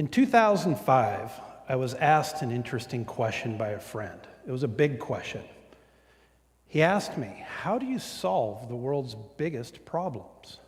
In 2005, I was asked an interesting question by a friend. It was a big question. He asked me, how do you solve the world's biggest problems?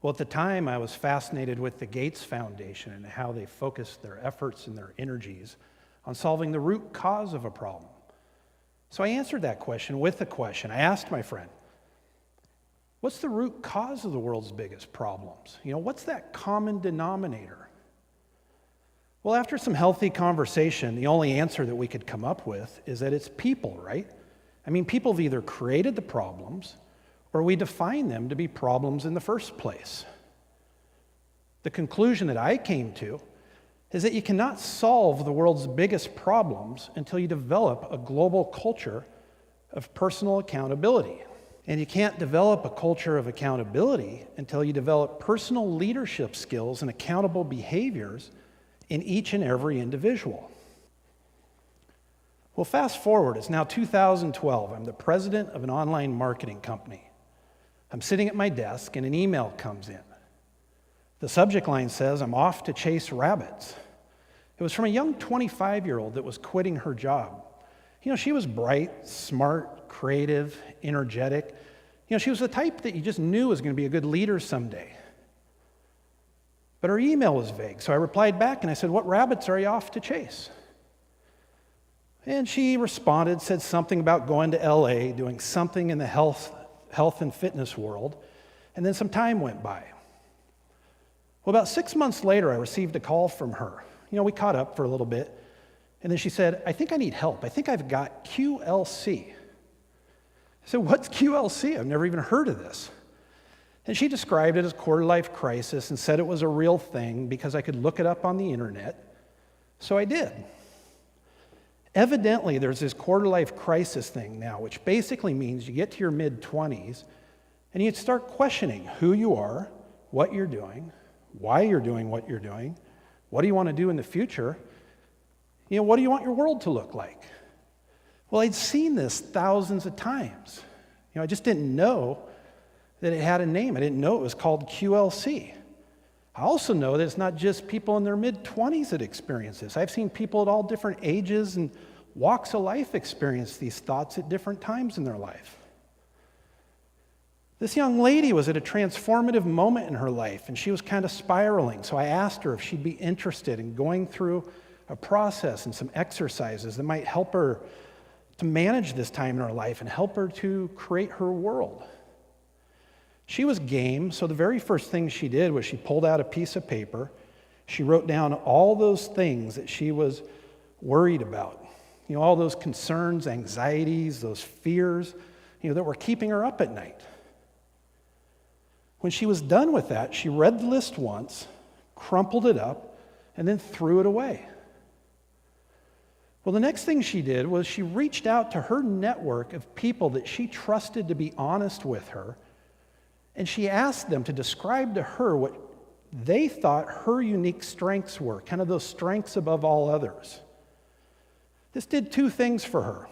Well, at the time, I was fascinated with the Gates Foundation and how they focused their efforts and their energies on solving the root cause of a problem. So I answered that question with a question. I asked my friend, what's the root cause of the world's biggest problems? What's that common denominator? Well, after some healthy conversation, the only answer that we could come up with is that it's people, right? People have either created the problems or we define them to be problems in the first place. The conclusion that I came to is that you cannot solve the world's biggest problems until you develop a global culture of personal accountability. And you can't develop a culture of accountability until you develop personal leadership skills and accountable behaviors in each and every individual. Well, fast forward, it's now 2012. I'm the president of an online marketing company. I'm sitting at my desk and an email comes in. The subject line says, I'm off to chase rabbits. It was from a young 25-year-old that was quitting her job. She was bright, smart, creative, energetic. She was the type that you just knew was going to be a good leader someday. But her email was vague, so I replied back and I said, what rabbits are you off to chase? And she responded, said something about going to LA, doing something in the health and fitness world, and then some time went by. Well, about 6 months later, I received a call from her. We caught up for a little bit, and then she said, I think I need help. I think I've got QLC. I said, what's QLC? I've never even heard of this. And she described it as quarter-life crisis and said it was a real thing because I could look it up on the internet. So I did. Evidently, there's this quarter-life crisis thing now, which basically means you get to your mid-20s and you start questioning who you are, what you're doing, why you're doing what you're doing, what do you want to do in the future, what do you want your world to look like? Well, I'd seen this thousands of times. I just didn't know that it had a name. I didn't know it was called QLC. I also know that it's not just people in their mid-20s that experience this. I've seen people at all different ages and walks of life experience these thoughts at different times in their life. This young lady was at a transformative moment in her life, and she was kind of spiraling. So I asked her if she'd be interested in going through a process and some exercises that might help her to manage this time in her life and help her to create her world. She was game, so the very first thing she did was she pulled out a piece of paper. She wrote down all those things that she was worried about. All those concerns, anxieties, those fears, that were keeping her up at night. When she was done with that, she read the list once, crumpled it up, and then threw it away. Well, the next thing she did was she reached out to her network of people that she trusted to be honest with her, and she asked them to describe to her what they thought her unique strengths were, kind of those strengths above all others. This did two things for her.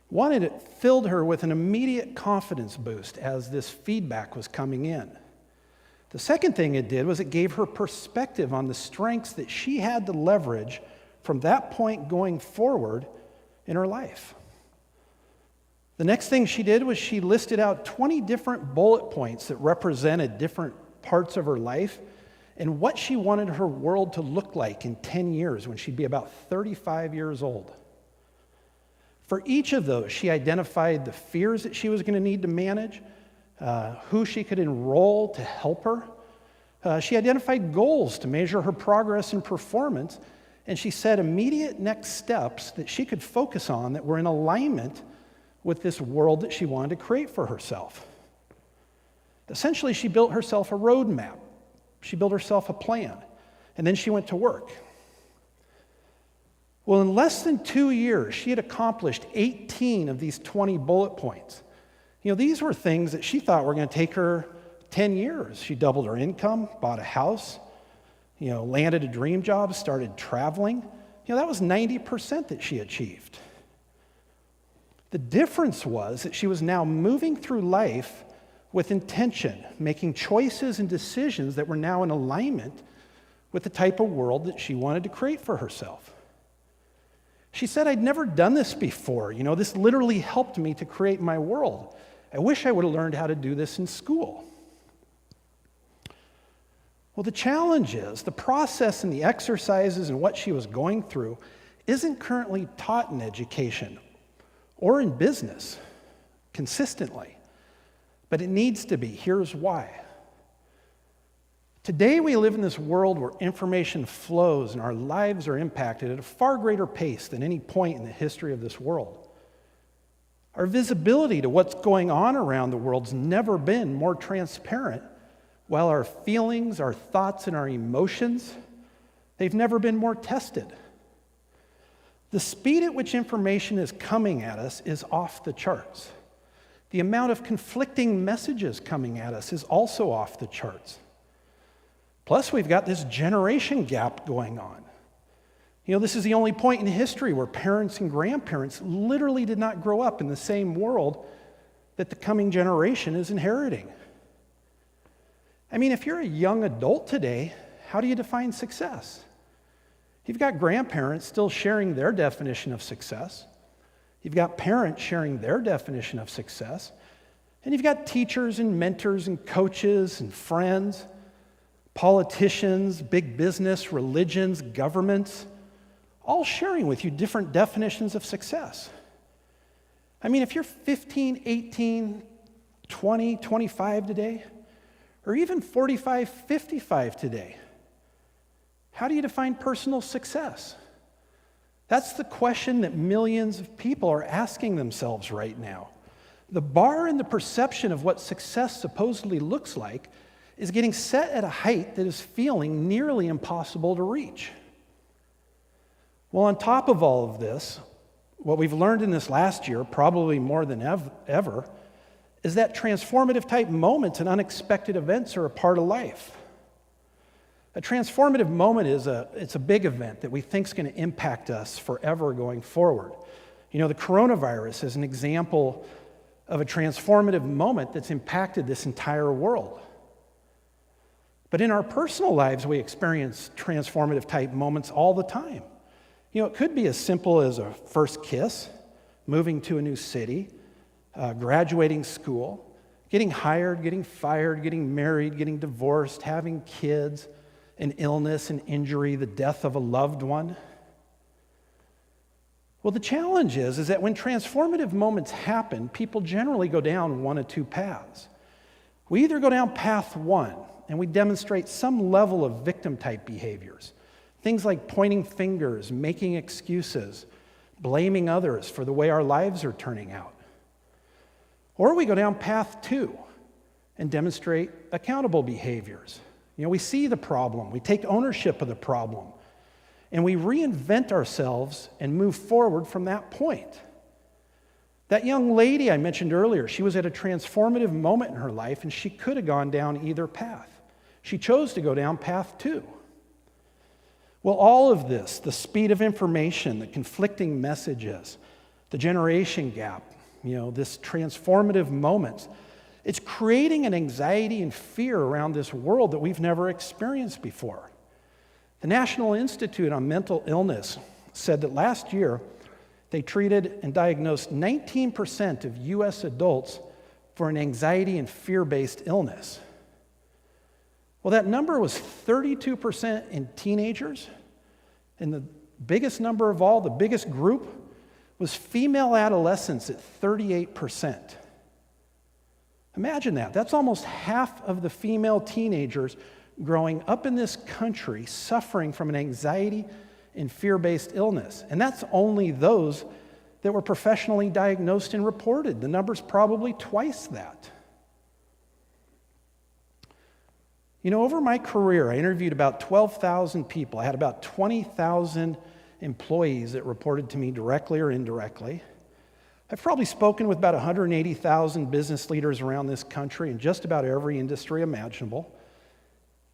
One, it filled her with an immediate confidence boost as this feedback was coming in. The second thing it did was it gave her perspective on the strengths that she had to leverage from that point going forward in her life. The next thing she did was she listed out 20 different bullet points that represented different parts of her life and what she wanted her world to look like in 10 years when she'd be about 35 years old. For each of those, she identified the fears that she was going to need to manage, who she could enroll to help her. She identified goals to measure her progress and performance, and she set immediate next steps that she could focus on that were in alignment with this world that she wanted to create for herself. Essentially, she built herself a roadmap. She built herself a plan, and then she went to work. Well, in less than 2 years, she had accomplished 18 of these 20 bullet points. These were things that she thought were going to take her 10 years. She doubled her income, bought a house, landed a dream job, started traveling. That was 90% that she achieved. The difference was that she was now moving through life with intention, making choices and decisions that were now in alignment with the type of world that she wanted to create for herself. She said, "I'd never done this before. This literally helped me to create my world. I wish I would have learned how to do this in school." Well, the challenge is the process and the exercises and what she was going through isn't currently taught in education or in business consistently, but it needs to be. Here's why. Today, we live in this world where information flows and our lives are impacted at a far greater pace than any point in the history of this world. Our visibility to what's going on around the world's never been more transparent, while our feelings, our thoughts, and our emotions, they've never been more tested. The speed at which information is coming at us is off the charts. The amount of conflicting messages coming at us is also off the charts. Plus, we've got this generation gap going on. This is the only point in history where parents and grandparents literally did not grow up in the same world that the coming generation is inheriting. If you're a young adult today, how do you define success? You've got grandparents still sharing their definition of success. You've got parents sharing their definition of success. And you've got teachers and mentors and coaches and friends, politicians, big business, religions, governments, all sharing with you different definitions of success. If you're 15, 18, 20, 25 today, or even 45, 55 today, how do you define personal success? That's the question that millions of people are asking themselves right now. The bar and the perception of what success supposedly looks like is getting set at a height that is feeling nearly impossible to reach. Well, on top of all of this, what we've learned in this last year, probably more than ever, is that transformative type moments and unexpected events are a part of life. A transformative moment it's a big event that we think is going to impact us forever going forward. The coronavirus is an example of a transformative moment that's impacted this entire world. But in our personal lives, we experience transformative type moments all the time. It could be as simple as a first kiss, moving to a new city, graduating school, getting hired, getting fired, getting married, getting divorced, having kids, an illness, an injury, the death of a loved one. Well, the challenge is that when transformative moments happen, people generally go down one of two paths. We either go down path one, and we demonstrate some level of victim-type behaviors, things like pointing fingers, making excuses, blaming others for the way our lives are turning out. Or we go down path two and demonstrate accountable behaviors. We see the problem, we take ownership of the problem, and we reinvent ourselves and move forward from that point. That young lady I mentioned earlier, she was at a transformative moment in her life, and she could have gone down either path. She chose to go down path two. Well, all of this, the speed of information, the conflicting messages, the generation gap, this transformative moments, it's creating an anxiety and fear around this world that we've never experienced before. The National Institute on Mental Illness said that last year they treated and diagnosed 19% of U.S. adults for an anxiety and fear-based illness. Well, that number was 32% in teenagers, and the biggest number of all, the biggest group, was female adolescents at 38%. Imagine that. That's almost half of the female teenagers growing up in this country suffering from an anxiety and fear-based illness. And that's only those that were professionally diagnosed and reported. The number's probably twice that. Over my career, I interviewed about 12,000 people. I had about 20,000 employees that reported to me directly or indirectly. I've probably spoken with about 180,000 business leaders around this country in just about every industry imaginable.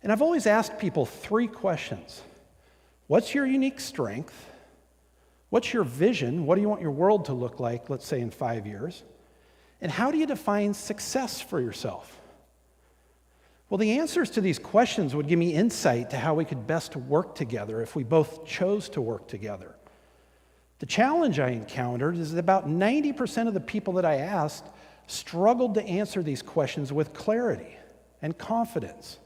And I've always asked people three questions. What's your unique strength? What's your vision? What do you want your world to look like, let's say in 5 years? And how do you define success for yourself? Well, the answers to these questions would give me insight to how we could best work together if we both chose to work together. The challenge I encountered is that about 90% of the people that I asked struggled to answer these questions with clarity and confidence.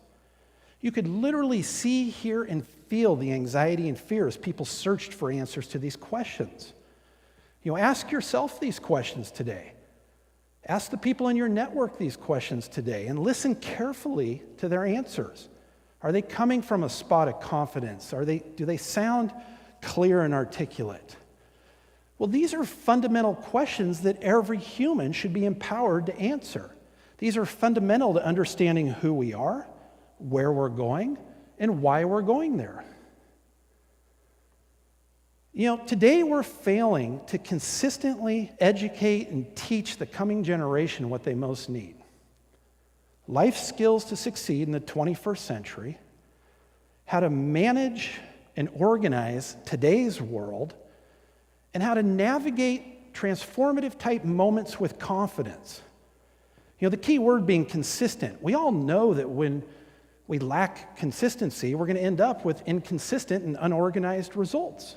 You could literally see, hear, and feel the anxiety and fear as people searched for answers to these questions. Ask yourself these questions today. Ask the people in your network these questions today and listen carefully to their answers. Are they coming from a spot of confidence? Do they sound clear and articulate? Well, these are fundamental questions that every human should be empowered to answer. These are fundamental to understanding who we are, where we're going, and why we're going there. Today we're failing to consistently educate and teach the coming generation what they most need. Life skills to succeed in the 21st century, how to manage and organize today's world, and how to navigate transformative type moments with confidence. The key word being consistent. We all know that when we lack consistency, we're going to end up with inconsistent and unorganized results.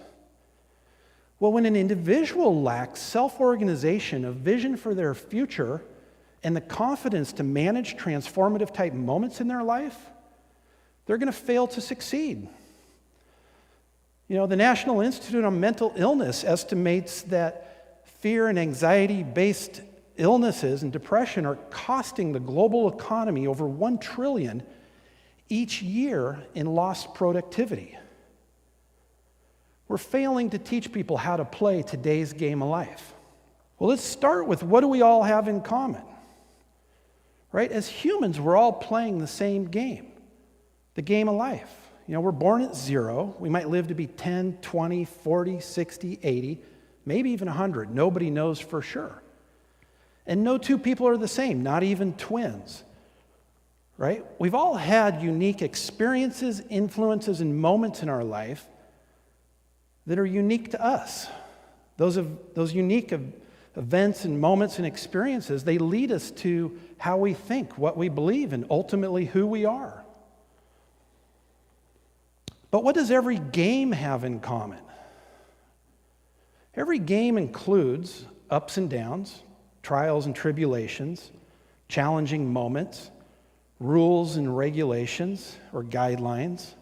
Well, when an individual lacks self-organization, a vision for their future, and the confidence to manage transformative type moments in their life, they're going to fail to succeed. The National Institute on Mental Illness estimates that fear and anxiety-based illnesses and depression are costing the global economy over $1 trillion each year in lost productivity. We're failing to teach people how to play today's game of life. Well, let's start with, what do we all have in common? Right? As humans, we're all playing the same game, the game of life. We're born at 0. We might live to be 10, 20, 40, 60, 80, maybe even 100. Nobody knows for sure. And no two people are the same, not even twins. Right? We've all had unique experiences, influences, and moments in our life that are unique to us. Those unique events and moments and experiences, they lead us to how we think, what we believe, and ultimately who we are. But what does every game have in common? Every game includes ups and downs, trials and tribulations, challenging moments, rules and regulations or guidelines,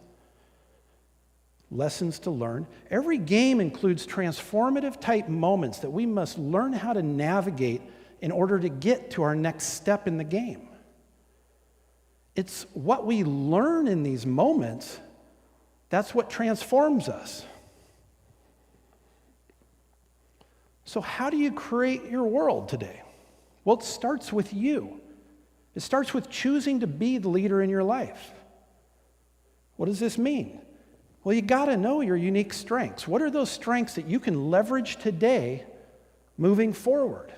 lessons to learn. Every game includes transformative type moments that we must learn how to navigate in order to get to our next step in the game. It's what we learn in these moments that's what transforms us. So how do you create your world today? Well, it starts with you. It starts with choosing to be the leader in your life. What does this mean? Well, you got to know your unique strengths. What are those strengths that you can leverage today moving forward?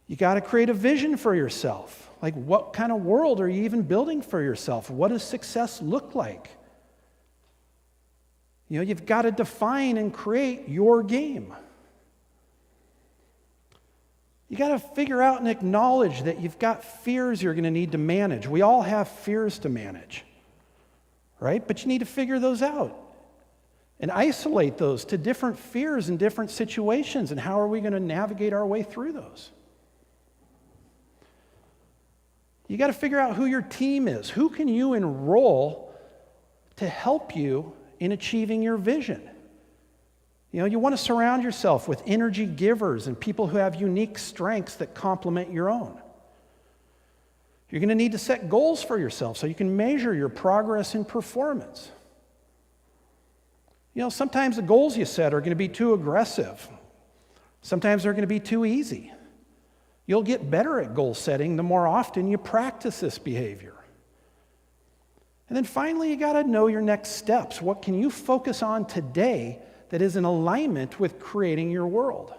You got to create a vision for yourself. Like, what kind of world are you even building for yourself? What does success look like? You've got to define and create your game. You got to figure out and acknowledge that you've got fears you're going to need to manage. We all have fears to manage, right? But you need to figure those out and isolate those to different fears in different situations. And how are we going to navigate our way through those? You got to figure out who your team is. Who can you enroll to help you in achieving your vision? You want to surround yourself with energy givers and people who have unique strengths that complement your own. You're going to need to set goals for yourself so you can measure your progress and performance. Sometimes the goals you set are going to be too aggressive. Sometimes they're going to be too easy. You'll get better at goal setting the more often you practice this behavior. And then finally, you got to know your next steps. What can you focus on today that is in alignment with creating your world?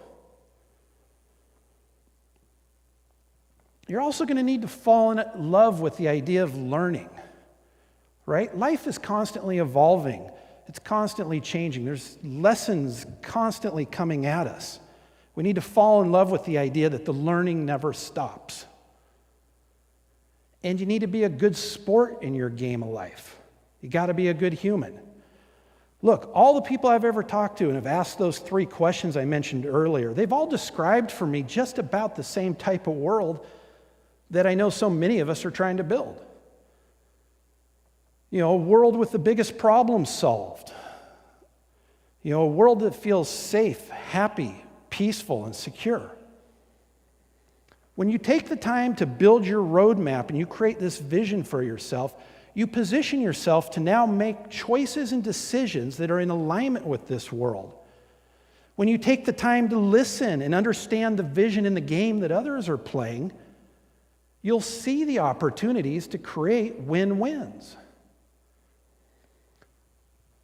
You're also going to need to fall in love with the idea of learning, right? Life is constantly evolving. It's constantly changing. There's lessons constantly coming at us. We need to fall in love with the idea that the learning never stops. and you need to be a good sport in your game of life. You got to be a good human. Look, all the people I've ever talked to and have asked those 3 questions I mentioned earlier, they've all described for me just about the same type of world that I know so many of us are trying to build. A world with the biggest problems solved. A world that feels safe, happy, peaceful, and secure. When you take the time to build your roadmap and you create this vision for yourself, you position yourself to now make choices and decisions that are in alignment with this world. When you take the time to listen and understand the vision in the game that others are playing, you'll see the opportunities to create win-wins.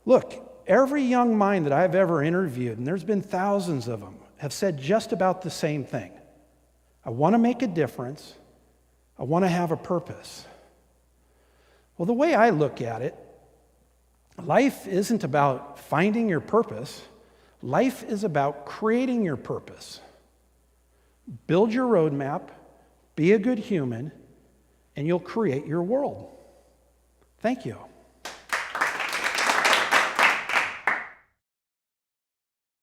Look, every young mind that I've ever interviewed, and there's been thousands of them, have said just about the same thing. I want to make a difference. I want to have a purpose. Well, the way I look at it, life isn't about finding your purpose. Life is about creating your purpose. Build your roadmap, be a good human, and you'll create your world. Thank you.